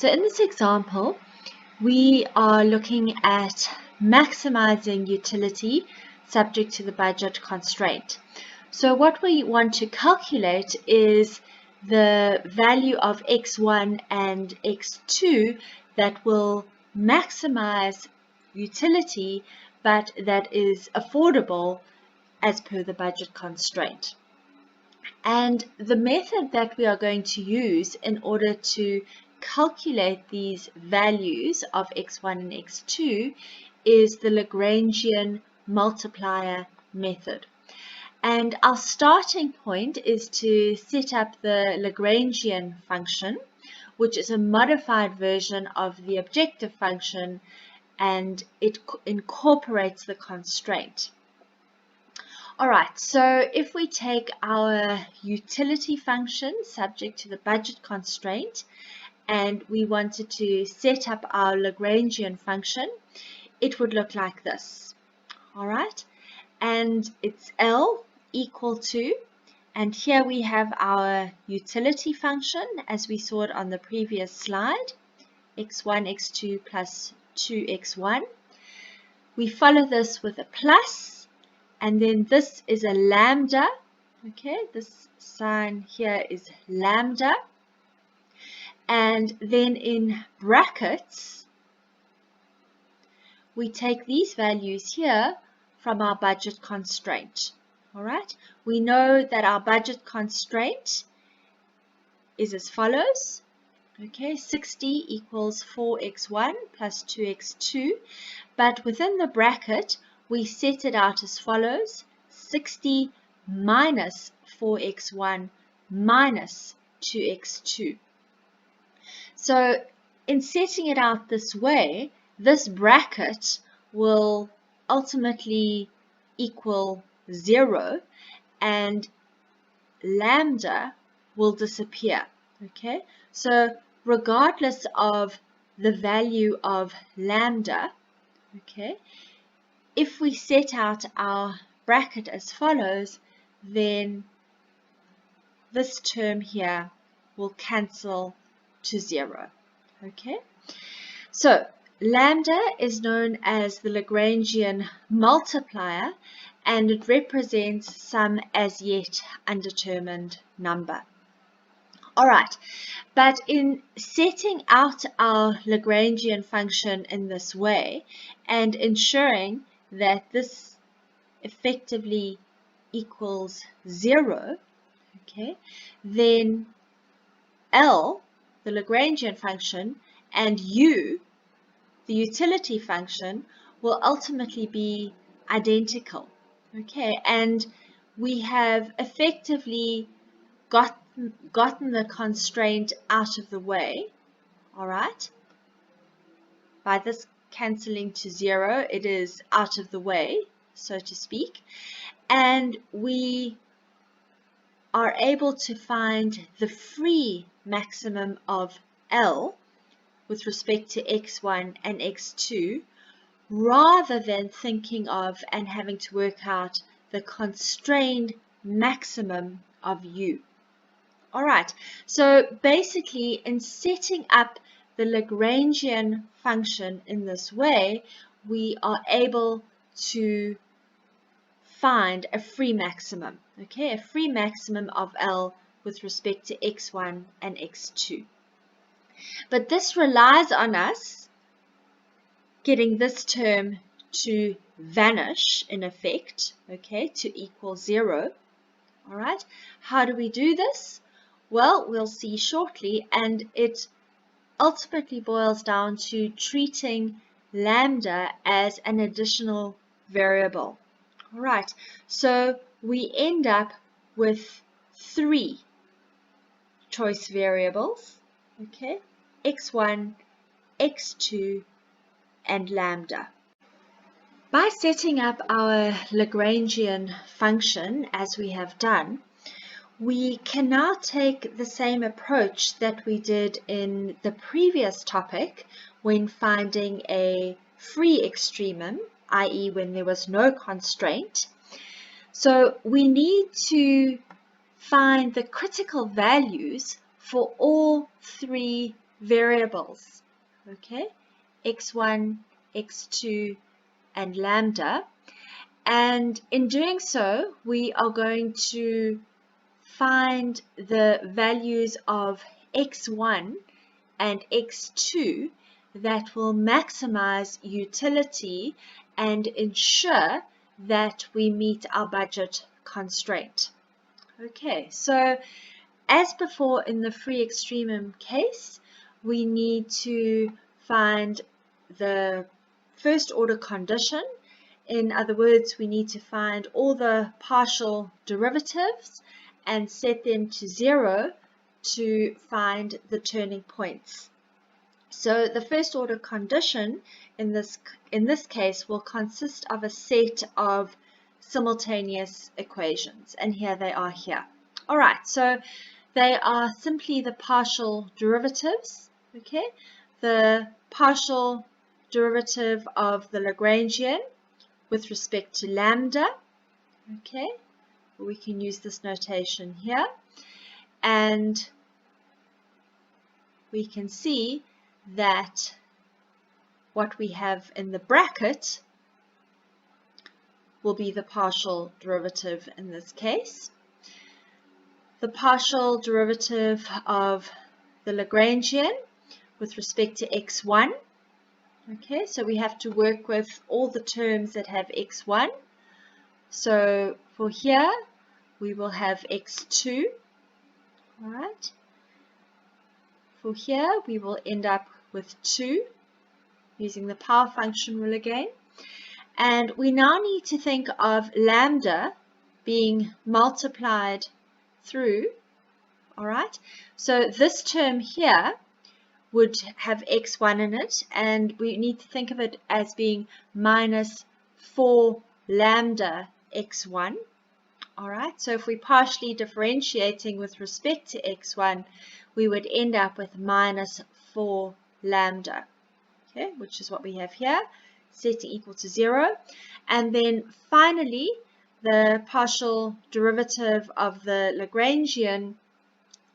So in this example, we are looking at maximizing utility subject to the budget constraint. So what we want to calculate is the value of x1 and x2 that will maximize utility, but that is affordable as per the budget constraint. And the method that we are going to use in order to calculate these values of x1 and x2 is the Lagrangian multiplier method. And our starting point is to set up the Lagrangian function, which is a modified version of the objective function, and it incorporates the constraint. Alright, so if we take our utility function subject to the budget constraint and we wanted to set up our Lagrangian function, it would look like this. Alright, and it's L equal to, and here we have our utility function as we saw it on the previous slide, x1, x2 plus 2x1. We follow this with a plus. And then this is a lambda, okay, this sign here is lambda. And then in brackets, we take these values here from our budget constraint, all right? We know that our budget constraint is as follows, okay, 60 equals 4x1 plus 2x2, but within the bracket, we set it out as follows, 60 minus 4x1 minus 2x2. So in setting it out this way, this bracket will ultimately equal 0 and lambda will disappear. Okay, so regardless of the value of lambda, okay, if we set out our bracket as follows, then this term here will cancel to 0. Okay, so lambda is known as the Lagrangian multiplier, and it represents some as yet undetermined number. Alright, but in setting out our Lagrangian function in this way and ensuring that this effectively equals 0, okay, then L, the Lagrangian function, and U, the utility function, will ultimately be identical, okay, and we have effectively gotten the constraint out of the way, all right, by this cancelling to 0, it is out of the way, so to speak, and we are able to find the free maximum of L with respect to x1 and x2, rather than thinking of and having to work out the constrained maximum of U. All right, so basically in setting up the Lagrangian function in this way, we are able to find a free maximum, okay, a free maximum of L with respect to x1 and x2. But this relies on us getting this term to vanish in effect, okay, to equal 0. All right, how do we do this? Well, we'll see shortly, and it ultimately boils down to treating lambda as an additional variable. All right, so we end up with 3 choice variables, okay, x1, x2, and lambda. By setting up our Lagrangian function as we have done, we can now take the same approach that we did in the previous topic when finding a free extremum, i.e. when there was no constraint. So we need to find the critical values for all 3 variables, okay, x1, x2, and lambda. And in doing so, we are going to find the values of x1 and x2 that will maximize utility and ensure that we meet our budget constraint. Okay, so as before in the free extremum case, we need to find the first order condition. In other words, we need to find all the partial derivatives and set them to 0 to find the turning points. So the first order condition in this case will consist of a set of simultaneous equations, and here they are here. All right, so they are simply the partial derivatives, okay? The partial derivative of the Lagrangian with respect to lambda, okay? We can use this notation here, and we can see that what we have in the bracket will be the partial derivative in this case. The partial derivative of the Lagrangian with respect to x1. Okay, so we have to work with all the terms that have x1. So for here, we will have x2. All right. For here, we will end up with 2 using the power function rule again. And we now need to think of lambda being multiplied through. All right. So this term here would have x1 in it, and we need to think of it as being minus 4 lambda x1. All right, so if we're partially differentiating with respect to x1, we would end up with minus 4 lambda, okay, which is what we have here, set to equal to 0. And then finally, the partial derivative of the Lagrangian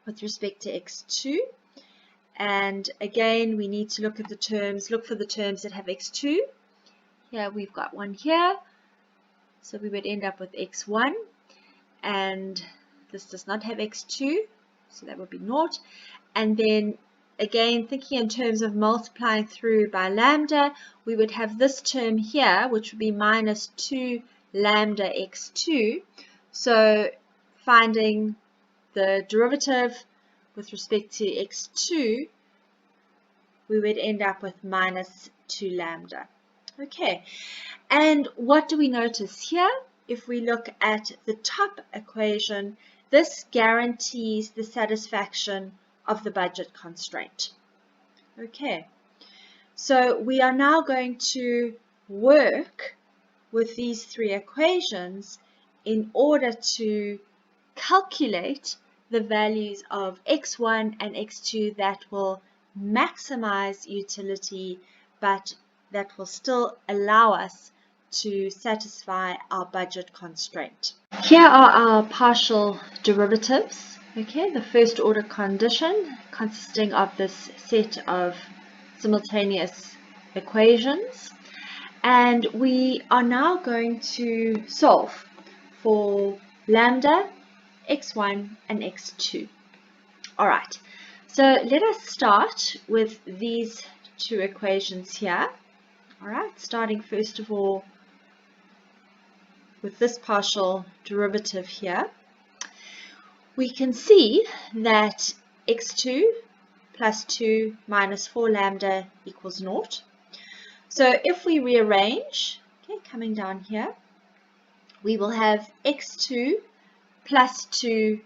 with respect to x2. And again, we need to look at the terms, look for the terms that have x2. Here we've got one here. So we would end up with x1. And this does not have x2. So that would be 0. And then again, thinking in terms of multiplying through by lambda, we would have this term here, which would be minus 2 lambda x2. So finding the derivative with respect to x2, we would end up with minus 2 lambda. Okay, and what do we notice here? If we look at the top equation, this guarantees the satisfaction of the budget constraint. Okay, so we are now going to work with these 3 equations in order to calculate the values of x1 and x2 that will maximize utility, but that will still allow us to satisfy our budget constraint. Here are our partial derivatives. Okay, the first order condition consisting of this set of simultaneous equations, and we are now going to solve for lambda, x1 and x2. All right, so let us start with these 2 equations here. All right, starting first of all with this partial derivative here. We can see that x2 plus 2 minus 4 lambda equals 0. So if we rearrange, okay, coming down here, we will have x2 plus 2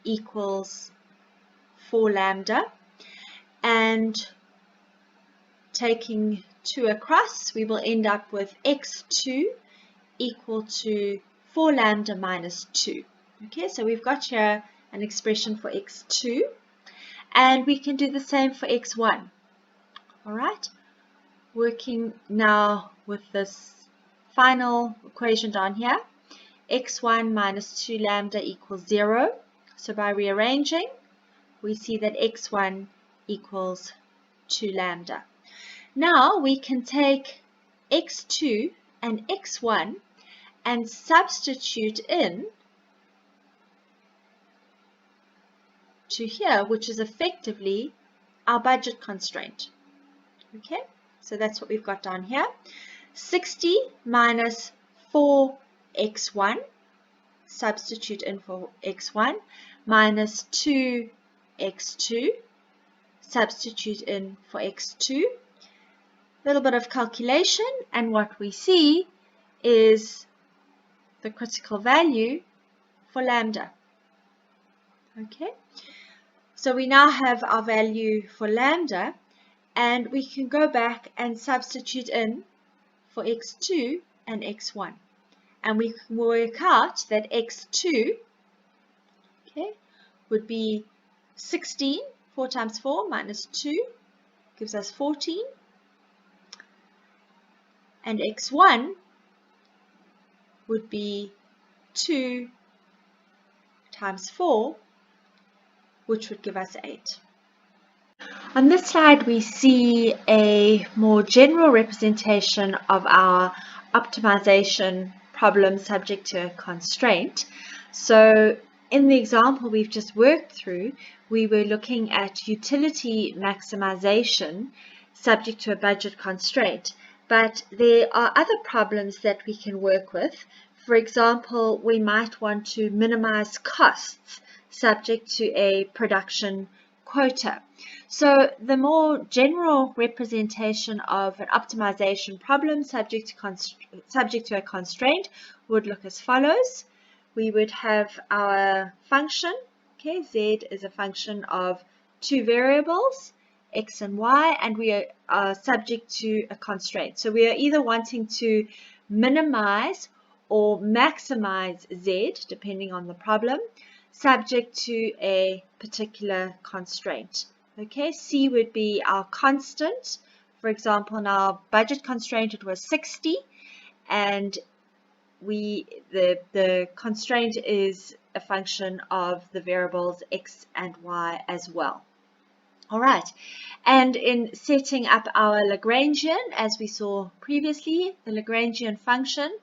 equals 4 lambda, and taking 2 across, we will end up with x2 equal to 4 lambda minus 2. Okay, so we've got here an expression for x2, and we can do the same for x1. All right, working now with this final equation down here, x1 minus 2 lambda equals 0. So by rearranging, we see that x1 equals to lambda. Now we can take x2 and x1 and substitute in to here, which is effectively our budget constraint. Okay, so that's what we've got down here. 60 minus 4x1, substitute in for x1, minus 2x2, substitute in for x2. A little bit of calculation, and what we see is the critical value for lambda. Okay, so we now have our value for lambda, and we can go back and substitute in for x2 and x1. And we can work out that x2, okay, would be 16, 4 times 4 minus 2 gives us 14. And x1 would be 2 times 4, which would give us 8. On this slide, we see a more general representation of our optimization problem subject to a constraint. So in the example we've just worked through, we were looking at utility maximization subject to a budget constraint. But there are other problems that we can work with. For example, we might want to minimize costs subject to a production quota. So the more general representation of an optimization problem subject to a constraint would look as follows. We would have our function, okay, z is a function of two variables, x and y, and we are subject to a constraint. So we are either wanting to minimize or maximize z, depending on the problem, subject to a particular constraint. Okay, C would be our constant. For example, in our budget constraint it was 60, and the constraint is a function of the variables x and y as well. All right, and in setting up our Lagrangian, as we saw previously, the Lagrangian function,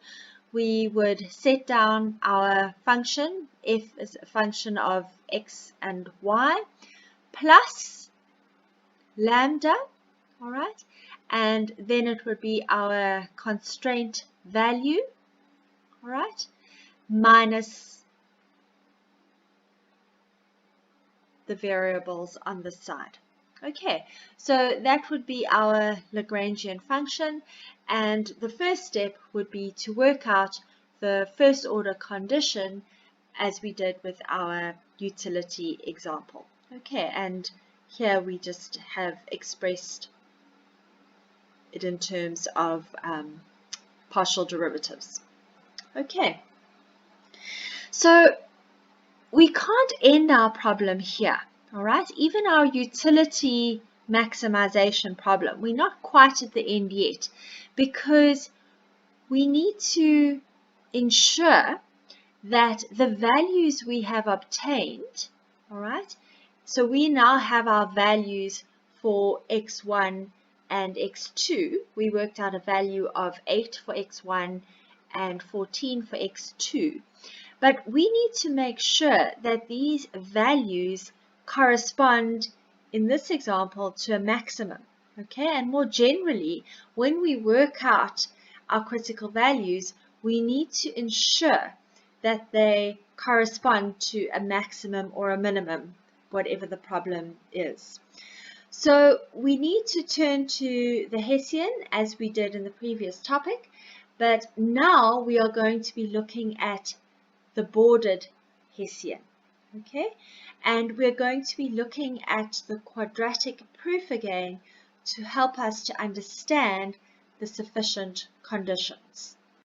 we would set down our function, f is a function of x and y, plus lambda, all right, and then it would be our constraint value, all right, minus the variables on this side. Okay, so that would be our Lagrangian function, and the first step would be to work out the first order condition as we did with our utility example. Okay, and here we just have expressed it in terms of partial derivatives. Okay, so we can't end our problem here, all right? Even our utility maximization problem, we're not quite at the end yet, because we need to ensure that the values we have obtained, all right, so we now have our values for x1 and x2. We worked out a value of 8 for x1 and 14 for x2. But we need to make sure that these values correspond, in this example, to a maximum. Okay, and more generally, when we work out our critical values, we need to ensure that they correspond to a maximum or a minimum, whatever the problem is. So we need to turn to the Hessian as we did in the previous topic, but now we are going to be looking at the bordered Hessian, okay? And we're going to be looking at the quadratic proof again to help us to understand the sufficient conditions.